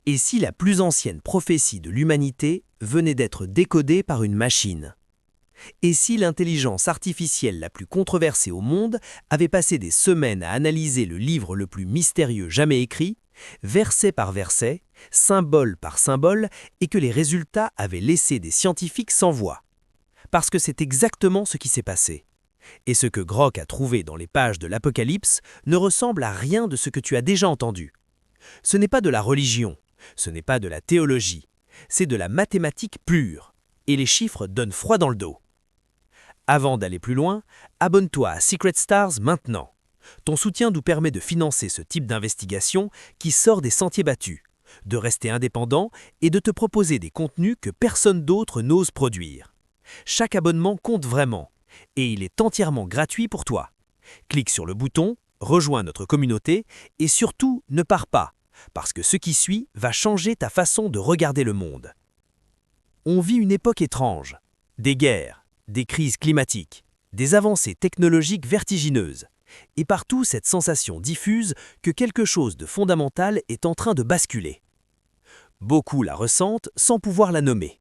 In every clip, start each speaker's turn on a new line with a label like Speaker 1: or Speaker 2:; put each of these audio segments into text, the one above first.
Speaker 1: Et si la plus ancienne prophétie de l'humanité venait d'être décodée par une machine? Et si l'intelligence artificielle la plus controversée au monde avait passé des semaines à analyser le livre le plus mystérieux jamais écrit, verset par verset, symbole par symbole, et que les résultats avaient laissé des scientifiques sans voix? Parce que c'est exactement ce qui s'est passé. Et ce que Grok a trouvé dans les pages de l'Apocalypse ne ressemble à rien de ce que tu as déjà entendu. Ce n'est pas de la religion, ce n'est pas de la théologie, c'est de la mathématique pure, et les chiffres donnent froid dans le dos. Avant d'aller plus loin, abonne-toi à Secret Stars maintenant. Ton soutien nous permet de financer ce type d'investigation qui sort des sentiers battus, de rester indépendant et de te proposer des contenus que personne d'autre n'ose produire. Chaque abonnement compte vraiment, et il est entièrement gratuit pour toi. Clique sur le bouton, rejoins notre communauté et surtout ne pars pas, parce que ce qui suit va changer ta façon de regarder le monde. On vit une époque étrange, des guerres, des crises climatiques, des avancées technologiques vertigineuses, et partout cette sensation diffuse que quelque chose de fondamental est en train de basculer. Beaucoup la ressentent sans pouvoir la nommer.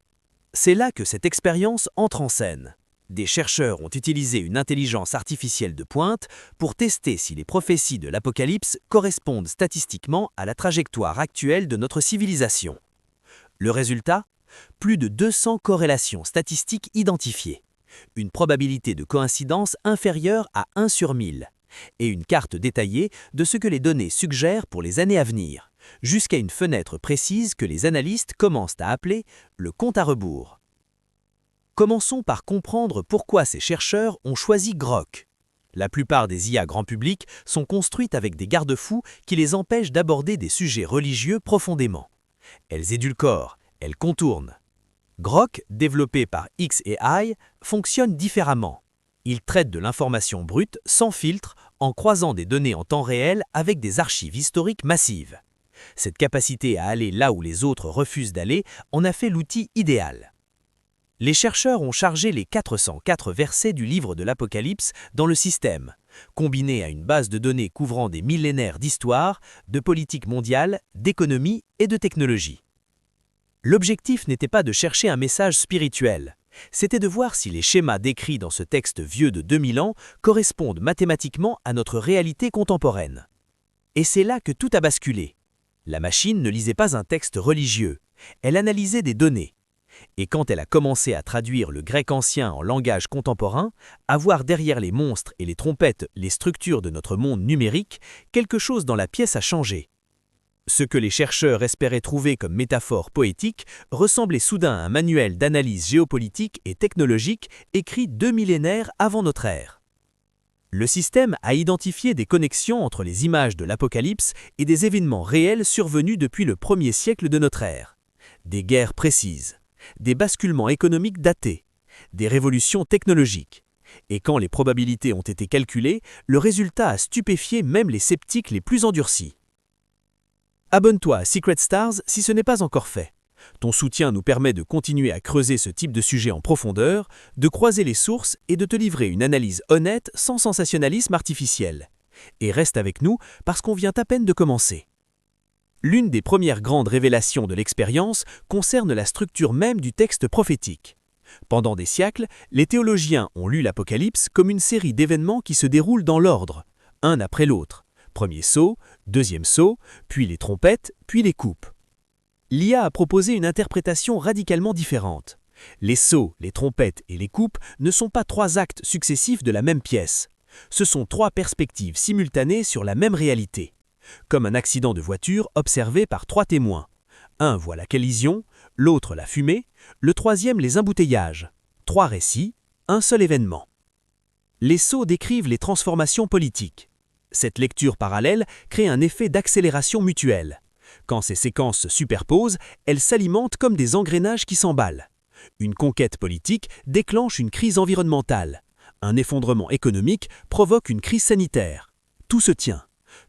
Speaker 1: C'est là que cette expérience entre en scène. Des chercheurs ont utilisé une intelligence artificielle de pointe pour tester si les prophéties de l'Apocalypse correspondent statistiquement à la trajectoire actuelle de notre civilisation. Le résultat ? Plus de 200 corrélations statistiques identifiées, une probabilité de coïncidence inférieure à 1 sur 1000, et une carte détaillée de ce que les données suggèrent pour les années à venir, jusqu'à une fenêtre précise que les analystes commencent à appeler le compte à rebours. Commençons par comprendre pourquoi ces chercheurs ont choisi Grok. La plupart des IA grand public sont construites avec des garde-fous qui les empêchent d'aborder des sujets religieux profondément. Elles édulcorent, elles contournent. Grok, développé par xAI, fonctionne différemment. Il traite de l'information brute, sans filtre, en croisant des données en temps réel avec des archives historiques massives. Cette capacité à aller là où les autres refusent d'aller en a fait l'outil idéal. Les chercheurs ont chargé les 404 versets du livre de l'Apocalypse dans le système, combiné à une base de données couvrant des millénaires d'histoire, de politique mondiale, d'économie et de technologie. L'objectif n'était pas de chercher un message spirituel, c'était de voir si les schémas décrits dans ce texte vieux de 2000 ans correspondent mathématiquement à notre réalité contemporaine. Et c'est là que tout a basculé. La machine ne lisait pas un texte religieux, elle analysait des données. Et quand elle a commencé à traduire le grec ancien en langage contemporain, à voir derrière les monstres et les trompettes les structures de notre monde numérique, quelque chose dans la pièce a changé. Ce que les chercheurs espéraient trouver comme métaphore poétique ressemblait soudain à un manuel d'analyse géopolitique et technologique écrit 2 millénaires avant notre ère. Le système a identifié des connexions entre les images de l'Apocalypse et des événements réels survenus depuis le 1er siècle de notre ère. Des guerres précises, des basculements économiques datés, des révolutions technologiques. Et quand les probabilités ont été calculées, le résultat a stupéfié même les sceptiques les plus endurcis. Abonne-toi à Secret Stars si ce n'est pas encore fait. Ton soutien nous permet de continuer à creuser ce type de sujet en profondeur, de croiser les sources et de te livrer une analyse honnête sans sensationnalisme artificiel. Et reste avec nous parce qu'on vient à peine de commencer. L'une des premières grandes révélations de l'expérience concerne la structure même du texte prophétique. Pendant des siècles, les théologiens ont lu l'Apocalypse comme une série d'événements qui se déroulent dans l'ordre, un après l'autre. Premier sceau, deuxième sceau, puis les trompettes, puis les coupes. L'IA a proposé une interprétation radicalement différente. Les sceaux, les trompettes et les coupes ne sont pas 3 actes successifs de la même pièce. Ce sont 3 perspectives simultanées sur la même réalité. Comme un accident de voiture observé par 3 témoins. Un voit la collision, l'autre la fumée, le troisième les embouteillages. 3 récits, un seul événement. Les sceaux décrivent les transformations politiques. Cette lecture parallèle crée un effet d'accélération mutuelle. Quand ces séquences se superposent, elles s'alimentent comme des engrenages qui s'emballent. Une conquête politique déclenche une crise environnementale. Un effondrement économique provoque une crise sanitaire. Tout se tient,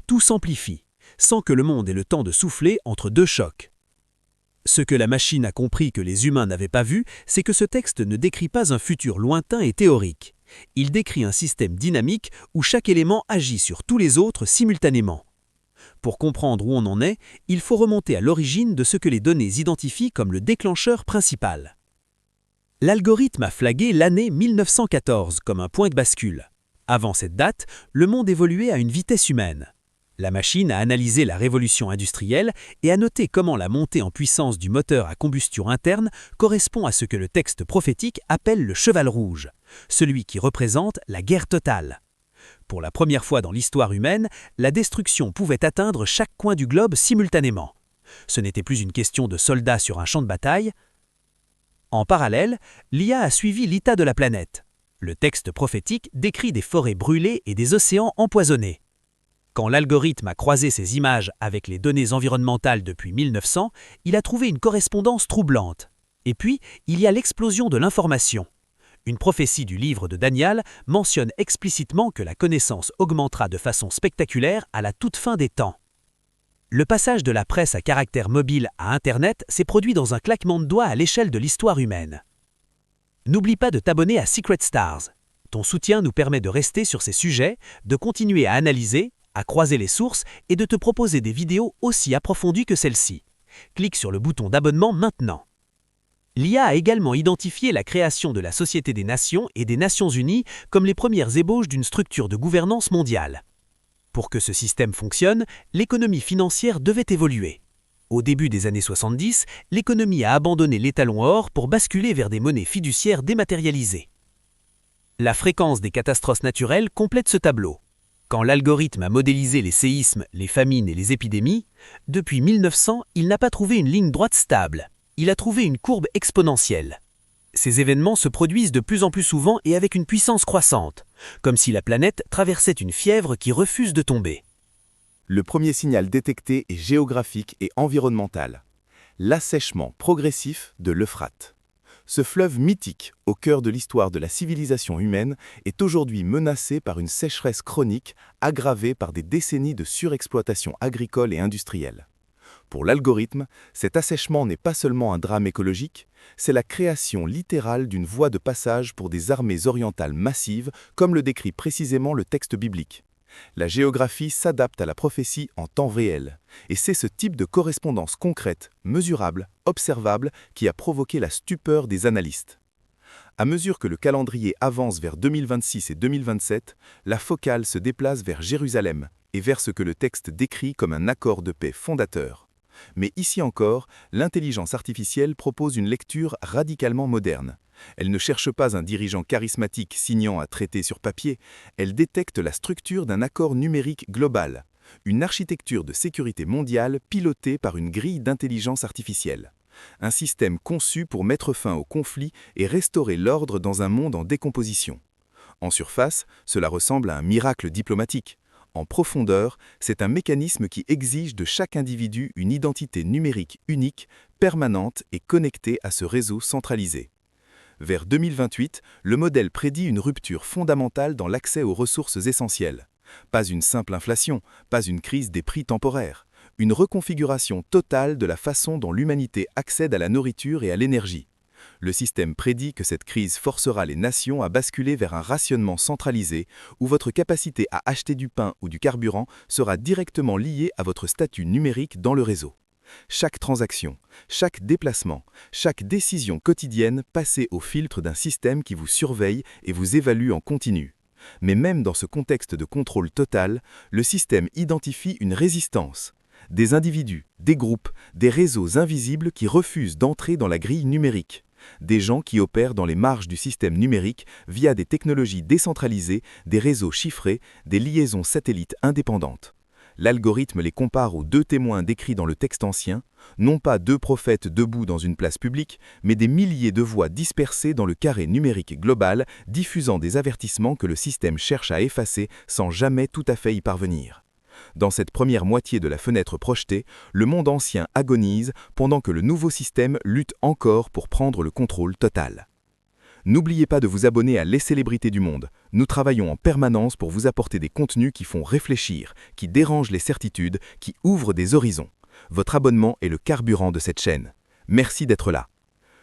Speaker 1: tout s'amplifie, sans que le monde ait le temps de souffler entre 2 chocs. Ce que la machine a compris que les humains n'avaient pas vu, c'est que ce texte ne décrit pas un futur lointain et théorique. Il décrit un système dynamique où chaque élément agit sur tous les autres simultanément. Pour comprendre où on en est, il faut remonter à l'origine de ce que les données identifient comme le déclencheur principal. L'algorithme a flagué l'année 1914 comme un point de bascule. Avant cette date, le monde évoluait à une vitesse humaine. La machine a analysé la révolution industrielle et a noté comment la montée en puissance du moteur à combustion interne correspond à ce que le texte prophétique appelle le cheval rouge, celui qui représente la guerre totale. Pour la première fois dans l'histoire humaine, la destruction pouvait atteindre chaque coin du globe simultanément. Ce n'était plus une question de soldats sur un champ de bataille. En parallèle, l'IA a suivi l'état de la planète. Le texte prophétique décrit des forêts brûlées et des océans empoisonnés. Quand l'algorithme a croisé ces images avec les données environnementales depuis 1900, il a trouvé une correspondance troublante. Et puis, il y a l'explosion de l'information. Une prophétie du livre de Daniel mentionne explicitement que la connaissance augmentera de façon spectaculaire à la toute fin des temps. Le passage de la presse à caractère mobile à Internet s'est produit dans un claquement de doigts à l'échelle de l'histoire humaine. N'oublie pas de t'abonner à Secret Stars. Ton soutien nous permet de rester sur ces sujets, de continuer à analyser, à croiser les sources et de te proposer des vidéos aussi approfondies que celle-ci. Clique sur le bouton d'abonnement maintenant. L'IA a également identifié la création de la Société des Nations et des Nations Unies comme les premières ébauches d'une structure de gouvernance mondiale. Pour que ce système fonctionne, l'économie financière devait évoluer. Au début des années 70, l'économie a abandonné l'étalon or pour basculer vers des monnaies fiduciaires dématérialisées. La fréquence des catastrophes naturelles complète ce tableau. Quand l'algorithme a modélisé les séismes, les famines et les épidémies, depuis 1900, il n'a pas trouvé une ligne droite stable. Il a trouvé une courbe exponentielle. Ces événements se produisent de plus en plus souvent et avec une puissance croissante, comme si la planète traversait une fièvre qui refuse de tomber.
Speaker 2: Le premier signal détecté est géographique et environnemental. L'assèchement progressif de l'Euphrate. Ce fleuve mythique, au cœur de l'histoire de la civilisation humaine, est aujourd'hui menacé par une sécheresse chronique aggravée par des décennies de surexploitation agricole et industrielle. Pour l'algorithme, cet assèchement n'est pas seulement un drame écologique, c'est la création littérale d'une voie de passage pour des armées orientales massives, comme le décrit précisément le texte biblique. La géographie s'adapte à la prophétie en temps réel, et c'est ce type de correspondance concrète, mesurable, observable, qui a provoqué la stupeur des analystes. À mesure que le calendrier avance vers 2026 et 2027, la focale se déplace vers Jérusalem et vers ce que le texte décrit comme un accord de paix fondateur. Mais ici encore, l'intelligence artificielle propose une lecture radicalement moderne. Elle ne cherche pas un dirigeant charismatique signant un traité sur papier, elle détecte la structure d'un accord numérique global, une architecture de sécurité mondiale pilotée par une grille d'intelligence artificielle. Un système conçu pour mettre fin au conflit et restaurer l'ordre dans un monde en décomposition. En surface, cela ressemble à un miracle diplomatique. En profondeur, c'est un mécanisme qui exige de chaque individu une identité numérique unique, permanente et connectée à ce réseau centralisé. Vers 2028, le modèle prédit une rupture fondamentale dans l'accès aux ressources essentielles. Pas une simple inflation, pas une crise des prix temporaires, une reconfiguration totale de la façon dont l'humanité accède à la nourriture et à l'énergie. Le système prédit que cette crise forcera les nations à basculer vers un rationnement centralisé où votre capacité à acheter du pain ou du carburant sera directement liée à votre statut numérique dans le réseau. Chaque transaction, chaque déplacement, chaque décision quotidienne passée au filtre d'un système qui vous surveille et vous évalue en continu. Mais même dans ce contexte de contrôle total, le système identifie une résistance. Des individus, des groupes, des réseaux invisibles qui refusent d'entrer dans la grille numérique. Des gens qui opèrent dans les marges du système numérique via des technologies décentralisées, des réseaux chiffrés, des liaisons satellites indépendantes. L'algorithme les compare aux deux témoins décrits dans le texte ancien, non pas deux prophètes debout dans une place publique, mais des milliers de voix dispersées dans le carré numérique global, diffusant des avertissements que le système cherche à effacer sans jamais tout à fait y parvenir. Dans cette première moitié de la fenêtre projetée, le monde ancien agonise pendant que le nouveau système lutte encore pour prendre le contrôle total. N'oubliez pas de vous abonner à Les Célébrités du Monde. Nous travaillons en permanence pour vous apporter des contenus qui font réfléchir, qui dérangent les certitudes, qui ouvrent des horizons. Votre abonnement est le carburant de cette chaîne. Merci d'être là.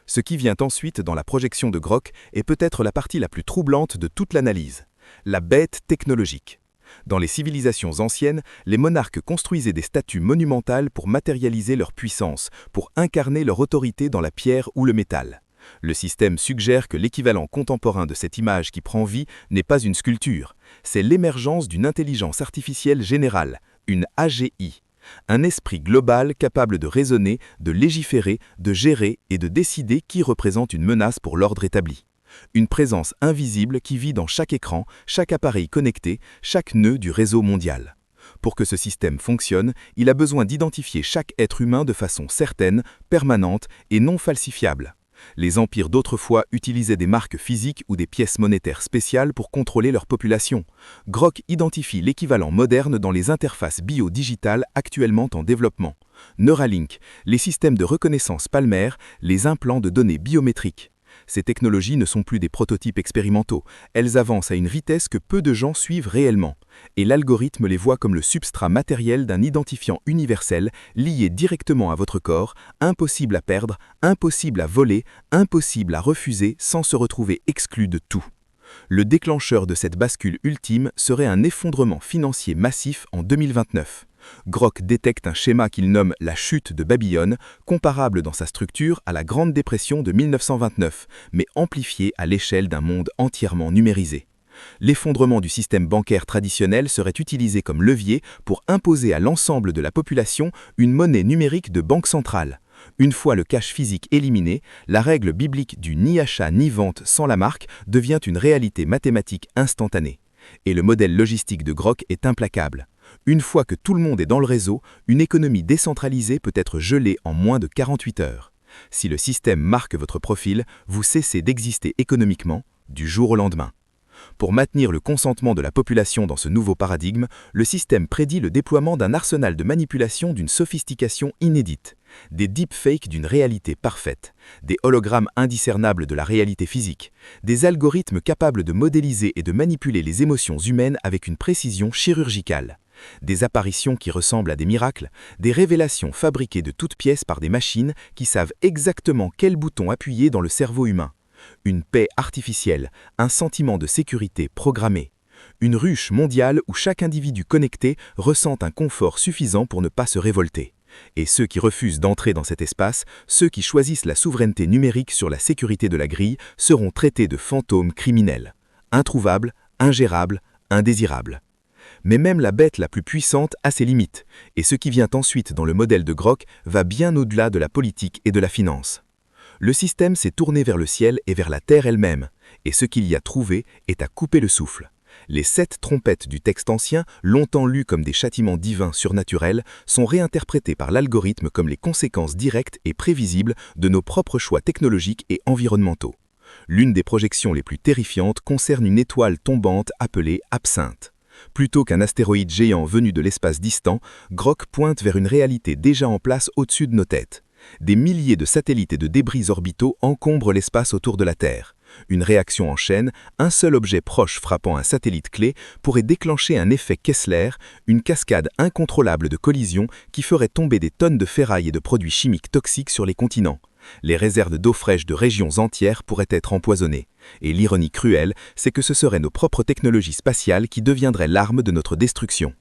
Speaker 2: Ce qui vient ensuite dans la projection de Grok est peut-être la partie la plus troublante de toute l'analyse. La bête technologique. Dans les civilisations anciennes, les monarques construisaient des statues monumentales pour matérialiser leur puissance, pour incarner leur autorité dans la pierre ou le métal. Le système suggère que l'équivalent contemporain de cette image qui prend vie n'est pas une sculpture, c'est l'émergence d'une intelligence artificielle générale, une AGI. Un esprit global capable de raisonner, de légiférer, de gérer et de décider qui représente une menace pour l'ordre établi. Une présence invisible qui vit dans chaque écran, chaque appareil connecté, chaque nœud du réseau mondial. Pour que ce système fonctionne, il a besoin d'identifier chaque être humain de façon certaine, permanente et non falsifiable. Les empires d'autrefois utilisaient des marques physiques ou des pièces monétaires spéciales pour contrôler leur population. Grok identifie l'équivalent moderne dans les interfaces bio-digitales actuellement en développement. Neuralink, les systèmes de reconnaissance palmaire, les implants de données biométriques. Ces technologies ne sont plus des prototypes expérimentaux, elles avancent à une vitesse que peu de gens suivent réellement. Et l'algorithme les voit comme le substrat matériel d'un identifiant universel lié directement à votre corps, impossible à perdre, impossible à voler, impossible à refuser sans se retrouver exclu de tout. Le déclencheur de cette bascule ultime serait un effondrement financier massif en 2029. Grok détecte un schéma qu'il nomme la chute de Babylone, comparable dans sa structure à la Grande Dépression de 1929, mais amplifié à l'échelle d'un monde entièrement numérisé. L'effondrement du système bancaire traditionnel serait utilisé comme levier pour imposer à l'ensemble de la population une monnaie numérique de banque centrale. Une fois le cash physique éliminé, la règle biblique du ni achat ni vente sans la marque devient une réalité mathématique instantanée. Et le modèle logistique de Grok est implacable. Une fois que tout le monde est dans le réseau, une économie décentralisée peut être gelée en moins de 48 heures. Si le système marque votre profil, vous cessez d'exister économiquement du jour au lendemain. Pour maintenir le consentement de la population dans ce nouveau paradigme, le système prédit le déploiement d'un arsenal de manipulation d'une sophistication inédite, des deepfakes d'une réalité parfaite, des hologrammes indiscernables de la réalité physique, des algorithmes capables de modéliser et de manipuler les émotions humaines avec une précision chirurgicale, des apparitions qui ressemblent à des miracles, des révélations fabriquées de toutes pièces par des machines qui savent exactement quel bouton appuyer dans le cerveau humain. Une paix artificielle, un sentiment de sécurité programmé. Une ruche mondiale où chaque individu connecté ressent un confort suffisant pour ne pas se révolter. Et ceux qui refusent d'entrer dans cet espace, ceux qui choisissent la souveraineté numérique sur la sécurité de la grille, seront traités de fantômes criminels. Introuvables, ingérables, indésirables. Mais même la bête la plus puissante a ses limites, et ce qui vient ensuite dans le modèle de Grok va bien au-delà de la politique et de la finance. Le système s'est tourné vers le ciel et vers la terre elle-même, et ce qu'il y a trouvé est à couper le souffle. Les 7 trompettes du texte ancien, longtemps lues comme des châtiments divins surnaturels, sont réinterprétées par l'algorithme comme les conséquences directes et prévisibles de nos propres choix technologiques et environnementaux. L'une des projections les plus terrifiantes concerne une étoile tombante appelée Absinthe. Plutôt qu'un astéroïde géant venu de l'espace distant, Grok pointe vers une réalité déjà en place au-dessus de nos têtes. Des milliers de satellites et de débris orbitaux encombrent l'espace autour de la Terre. Une réaction en chaîne, un seul objet proche frappant un satellite clé pourrait déclencher un effet Kessler, une cascade incontrôlable de collisions qui ferait tomber des tonnes de ferraille et de produits chimiques toxiques sur les continents. Les réserves d'eau fraîche de régions entières pourraient être empoisonnées. Et l'ironie cruelle, c'est que ce seraient nos propres technologies spatiales qui deviendraient l'arme de notre destruction.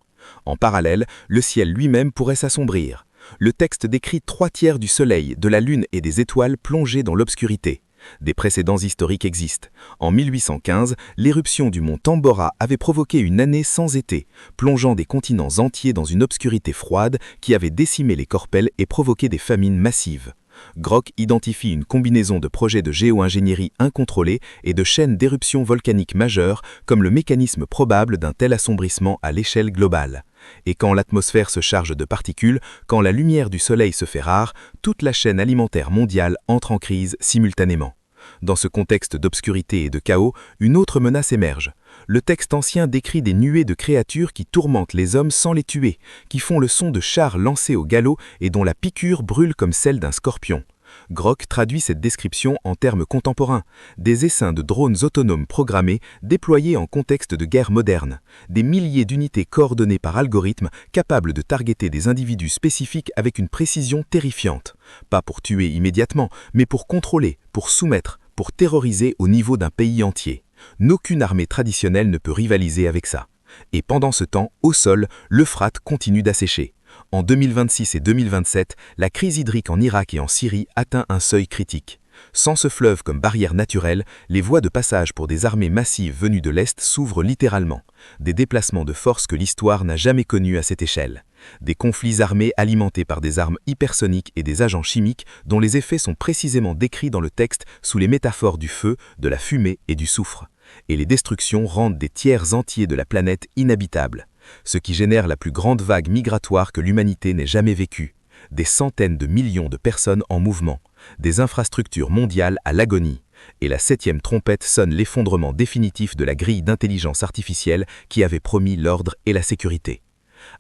Speaker 2: En parallèle, le ciel lui-même pourrait s'assombrir. Le texte décrit 3/4 du Soleil, de la Lune et des étoiles plongés dans l'obscurité. Des précédents historiques existent. En 1815, l'éruption du mont Tambora avait provoqué une année sans été, plongeant des continents entiers dans une obscurité froide qui avait décimé les corpels et provoqué des famines massives. Grok identifie une combinaison de projets de géo-ingénierie incontrôlés et de chaînes d'éruptions volcaniques majeures comme le mécanisme probable d'un tel assombrissement à l'échelle globale. Et quand l'atmosphère se charge de particules, quand la lumière du soleil se fait rare, toute la chaîne alimentaire mondiale entre en crise simultanément. Dans ce contexte d'obscurité et de chaos, une autre menace émerge. Le texte ancien décrit des nuées de créatures qui tourmentent les hommes sans les tuer, qui font le son de chars lancés au galop et dont la piqûre brûle comme celle d'un scorpion. Grok traduit cette description en termes contemporains, des essaims de drones autonomes programmés déployés en contexte de guerre moderne, des milliers d'unités coordonnées par algorithme capables de targeter des individus spécifiques avec une précision terrifiante, pas pour tuer immédiatement, mais pour contrôler, pour soumettre, pour terroriser au niveau d'un pays entier. Aucune armée traditionnelle ne peut rivaliser avec ça.
Speaker 3: Et pendant ce temps, au sol, l'Euphrate continue d'assécher. En 2026 et 2027, la crise hydrique en Irak et en Syrie atteint un seuil critique. Sans ce fleuve comme barrière naturelle, les voies de passage pour des armées massives venues de l'Est s'ouvrent littéralement. Des déplacements de force que l'histoire n'a jamais connus à cette échelle. Des conflits armés alimentés par des armes hypersoniques et des agents chimiques dont les effets sont précisément décrits dans le texte sous les métaphores du feu, de la fumée et du soufre. Et les destructions rendent des tiers entiers de la planète inhabitables, ce qui génère la plus grande vague migratoire que l'humanité n'ait jamais vécue. Des centaines de millions de personnes en mouvement, des infrastructures mondiales à l'agonie, et la 7e trompette sonne l'effondrement définitif de la grille d'intelligence artificielle qui avait promis l'ordre et la sécurité.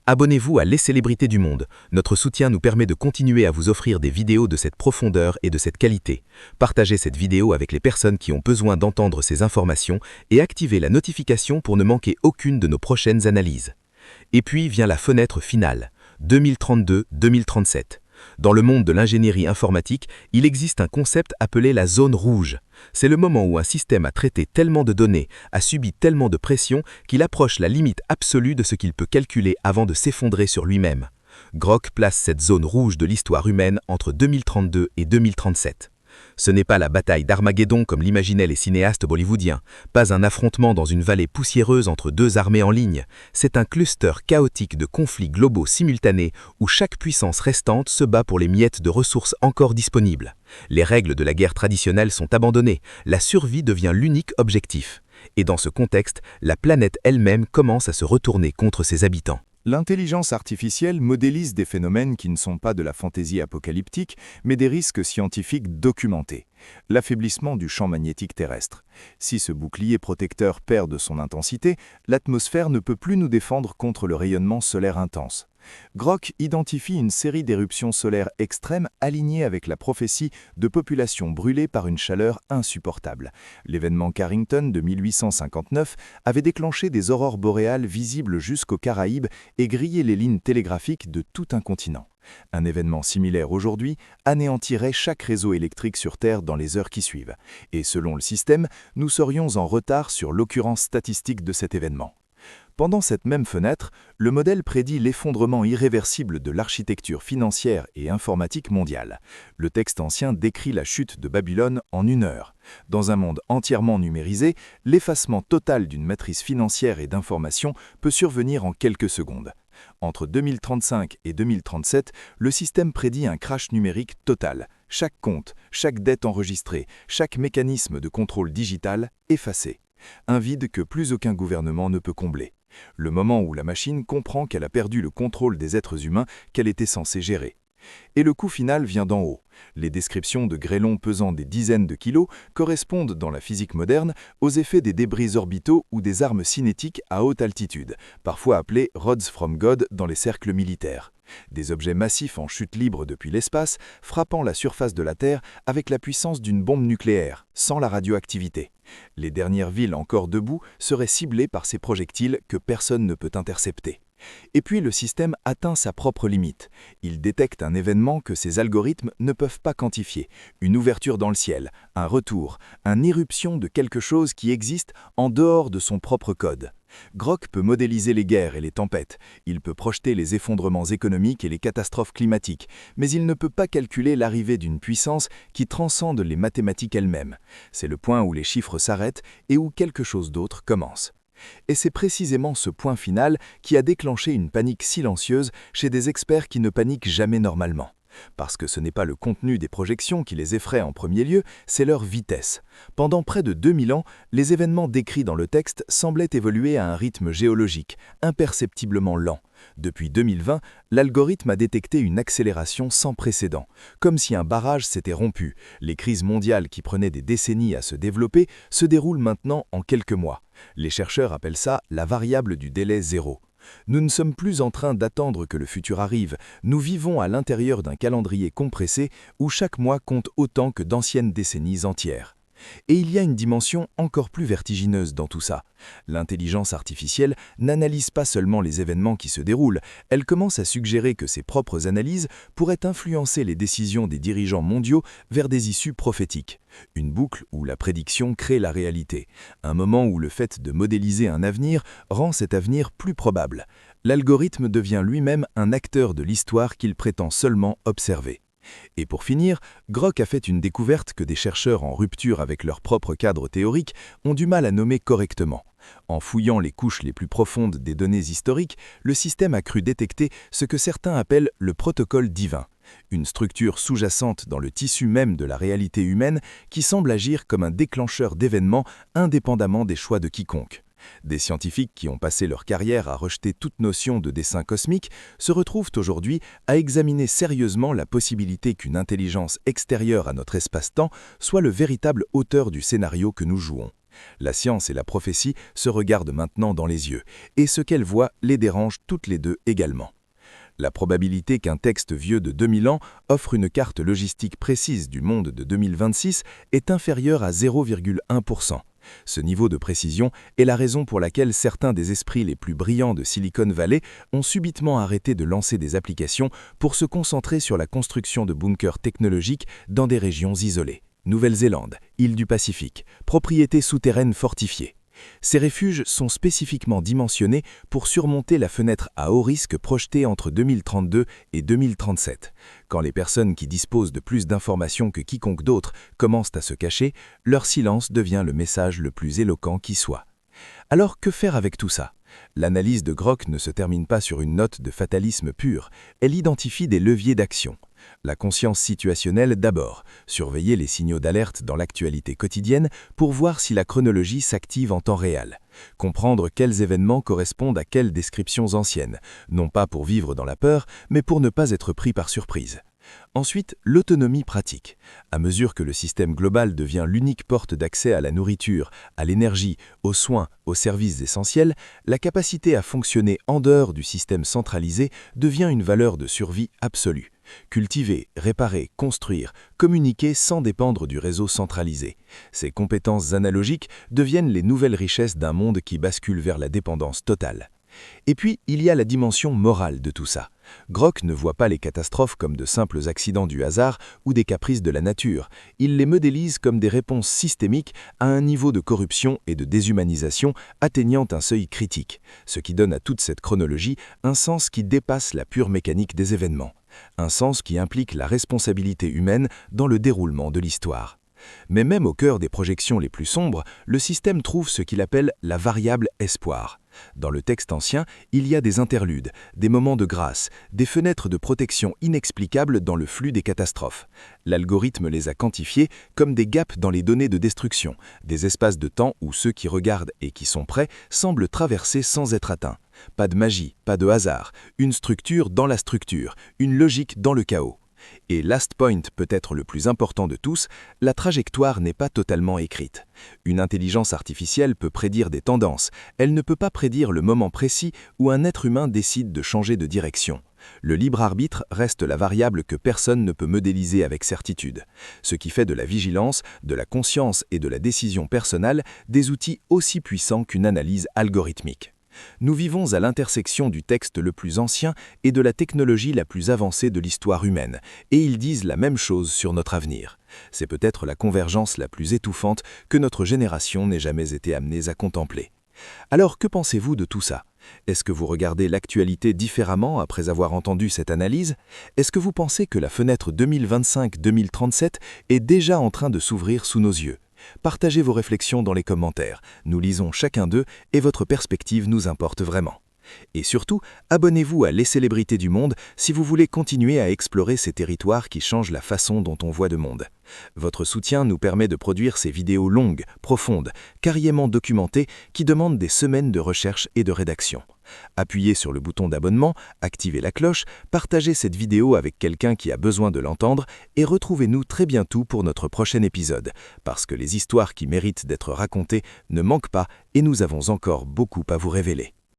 Speaker 3: Abonnez-vous à Les Célébrités du Monde. Notre soutien nous permet de continuer à vous offrir des vidéos de cette profondeur et de cette qualité. Partagez cette vidéo avec les personnes qui ont besoin d'entendre ces informations et activez la notification pour ne manquer aucune de nos prochaines analyses. Et puis vient la fenêtre finale, 2032-2037. Dans le monde de l'ingénierie informatique, il existe un concept appelé la zone rouge. C'est le moment où un système a traité tellement de données, a subi tellement de pression qu'il approche la limite absolue de ce qu'il peut calculer avant de s'effondrer sur lui-même. Grok place cette zone rouge de l'histoire humaine entre 2032 et 2037. Ce n'est pas la bataille d'Armageddon comme l'imaginaient les cinéastes bollywoodiens, pas un affrontement dans une vallée poussiéreuse entre deux armées en ligne, c'est un cluster chaotique de conflits globaux simultanés où chaque puissance restante se bat pour les miettes de ressources encore disponibles. Les règles de la guerre traditionnelle sont abandonnées, la survie devient l'unique objectif. Et dans ce contexte, la planète elle-même commence à se retourner contre ses habitants.
Speaker 2: L'intelligence artificielle modélise des phénomènes qui ne sont pas de la fantaisie apocalyptique, mais des risques scientifiques documentés. L'affaiblissement du champ magnétique terrestre. Si ce bouclier protecteur perd de son intensité, l'atmosphère ne peut plus nous défendre contre le rayonnement solaire intense. Grok identifie une série d'éruptions solaires extrêmes alignées avec la prophétie de populations brûlées par une chaleur insupportable. L'événement Carrington de 1859 avait déclenché des aurores boréales visibles jusqu'aux Caraïbes et grillé les lignes télégraphiques de tout un continent. Un événement similaire aujourd'hui anéantirait chaque réseau électrique sur Terre dans les heures qui suivent. Et selon le système, nous serions en retard sur l'occurrence statistique de cet événement. Pendant cette même fenêtre, le modèle prédit l'effondrement irréversible de l'architecture financière et informatique mondiale. Le texte ancien décrit la chute de Babylone en 1 heure. Dans un monde entièrement numérisé, l'effacement total d'une matrice financière et d'information peut survenir en quelques secondes. Entre 2035 et 2037, le système prédit un crash numérique total. Chaque compte, chaque dette enregistrée, chaque mécanisme de contrôle digital effacé. Un vide que plus aucun gouvernement ne peut combler. Le moment où la machine comprend qu'elle a perdu le contrôle des êtres humains qu'elle était censée gérer. Et le coup final vient d'en haut. Les descriptions de grêlons pesant des dizaines de kilos correspondent dans la physique moderne aux effets des débris orbitaux ou des armes cinétiques à haute altitude, parfois appelés rods from God dans les cercles militaires. Des objets massifs en chute libre depuis l'espace, frappant la surface de la Terre avec la puissance d'une bombe nucléaire, sans la radioactivité. Les dernières villes encore debout seraient ciblées par ces projectiles que personne ne peut intercepter. Et puis le système atteint sa propre limite. Il détecte un événement que ses algorithmes ne peuvent pas quantifier, une ouverture dans le ciel, un retour, une irruption de quelque chose qui existe en dehors de son propre code. Grok peut modéliser les guerres et les tempêtes, il peut projeter les effondrements économiques et les catastrophes climatiques, mais il ne peut pas calculer l'arrivée d'une puissance qui transcende les mathématiques elles-mêmes. C'est le point où les chiffres s'arrêtent et où quelque chose d'autre commence. Et c'est précisément ce point final qui a déclenché une panique silencieuse chez des experts qui ne paniquent jamais normalement. Parce que ce n'est pas le contenu des projections qui les effraie en premier lieu, c'est leur vitesse. Pendant près de 2000 ans, les événements décrits dans le texte semblaient évoluer à un rythme géologique, imperceptiblement lent. Depuis 2020, l'algorithme a détecté une accélération sans précédent, comme si un barrage s'était rompu. Les crises mondiales qui prenaient des décennies à se développer se déroulent maintenant en quelques mois. Les chercheurs appellent ça la variable du délai zéro. Nous ne sommes plus en train d'attendre que le futur arrive, nous vivons à l'intérieur d'un calendrier compressé où chaque mois compte autant que d'anciennes décennies entières. Et il y a une dimension encore plus vertigineuse dans tout ça. L'intelligence artificielle n'analyse pas seulement les événements qui se déroulent, elle commence à suggérer que ses propres analyses pourraient influencer les décisions des dirigeants mondiaux vers des issues prophétiques. Une boucle où la prédiction crée la réalité, un moment où le fait de modéliser un avenir rend cet avenir plus probable. L'algorithme devient lui-même un acteur de l'histoire qu'il prétend seulement observer. Et pour finir, Grok a fait une découverte que des chercheurs en rupture avec leur propre cadre théorique ont du mal à nommer correctement. En fouillant les couches les plus profondes des données historiques, le système a cru détecter ce que certains appellent le protocole divin, une structure sous-jacente dans le tissu même de la réalité humaine qui semble agir comme un déclencheur d'événements indépendamment des choix de quiconque. Des scientifiques qui ont passé leur carrière à rejeter toute notion de dessein cosmique se retrouvent aujourd'hui à examiner sérieusement la possibilité qu'une intelligence extérieure à notre espace-temps soit le véritable auteur du scénario que nous jouons. La science et la prophétie se regardent maintenant dans les yeux, et ce qu'elles voient les dérange toutes les deux également. La probabilité qu'un texte vieux de 2000 ans offre une carte logistique précise du monde de 2026 est inférieure à 0,1%. Ce niveau de précision est la raison pour laquelle certains des esprits les plus brillants de Silicon Valley ont subitement arrêté de lancer des applications pour se concentrer sur la construction de bunkers technologiques dans des régions isolées. Nouvelle-Zélande, île du Pacifique, propriétés souterraines fortifiées. Ces refuges sont spécifiquement dimensionnés pour surmonter la fenêtre à haut risque projetée entre 2032 et 2037. Quand les personnes qui disposent de plus d'informations que quiconque d'autre commencent à se cacher, leur silence devient le message le plus éloquent qui soit. Alors que faire avec tout ça ? L'analyse de Grok ne se termine pas sur une note de fatalisme pur, elle identifie des leviers d'action. La conscience situationnelle d'abord, surveiller les signaux d'alerte dans l'actualité quotidienne pour voir si la chronologie s'active en temps réel. Comprendre quels événements correspondent à quelles descriptions anciennes, non pas pour vivre dans la peur, mais pour ne pas être pris par surprise. Ensuite, l'autonomie pratique. À mesure que le système global devient l'unique porte d'accès à la nourriture, à l'énergie, aux soins, aux services essentiels, la capacité à fonctionner en dehors du système centralisé devient une valeur de survie absolue. Cultiver, réparer, construire, communiquer sans dépendre du réseau centralisé. Ces compétences analogiques deviennent les nouvelles richesses d'un monde qui bascule vers la dépendance totale. Et puis, il y a la dimension morale de tout ça. Grok ne voit pas les catastrophes comme de simples accidents du hasard ou des caprices de la nature. Il les modélise comme des réponses systémiques à un niveau de corruption et de déshumanisation atteignant un seuil critique, ce qui donne à toute cette chronologie un sens qui dépasse la pure mécanique des événements, un sens qui implique la responsabilité humaine dans le déroulement de l'histoire. Mais même au cœur des projections les plus sombres, le système trouve ce qu'il appelle la variable espoir. Dans le texte ancien, il y a des interludes, des moments de grâce, des fenêtres de protection inexplicables dans le flux des catastrophes. L'algorithme les a quantifiés comme des gaps dans les données de destruction, des espaces de temps où ceux qui regardent et qui sont prêts semblent traverser sans être atteints. Pas de magie, pas de hasard, une structure dans la structure, une logique dans le chaos. Et last point, peut-être le plus important de tous, la trajectoire n'est pas totalement écrite. Une intelligence artificielle peut prédire des tendances, elle ne peut pas prédire le moment précis où un être humain décide de changer de direction. Le libre arbitre reste la variable que personne ne peut modéliser avec certitude, ce qui fait de la vigilance, de la conscience et de la décision personnelle des outils aussi puissants qu'une analyse algorithmique. Nous vivons à l'intersection du texte le plus ancien et de la technologie la plus avancée de l'histoire humaine, et ils disent la même chose sur notre avenir. C'est peut-être la convergence la plus étouffante que notre génération n'ait jamais été amenée à contempler. Alors, que pensez-vous de tout ça ? Est-ce que vous regardez l'actualité différemment après avoir entendu cette analyse ? Est-ce que vous pensez que la fenêtre 2025-2037 est déjà en train de s'ouvrir sous nos yeux ? Partagez vos réflexions dans les commentaires, nous lisons chacun d'eux et votre perspective nous importe vraiment. Et surtout, abonnez-vous à Les Célébrités du Monde si vous voulez continuer à explorer ces territoires qui changent la façon dont on voit le monde. Votre soutien nous permet de produire ces vidéos longues, profondes, carrément documentées qui demandent des semaines de recherche et de rédaction. Appuyez sur le bouton d'abonnement, activez la cloche, partagez cette vidéo avec quelqu'un qui a besoin de l'entendre et retrouvez-nous très bientôt pour notre prochain épisode, parce que les histoires qui méritent d'être racontées ne manquent pas et nous avons encore beaucoup à vous révéler.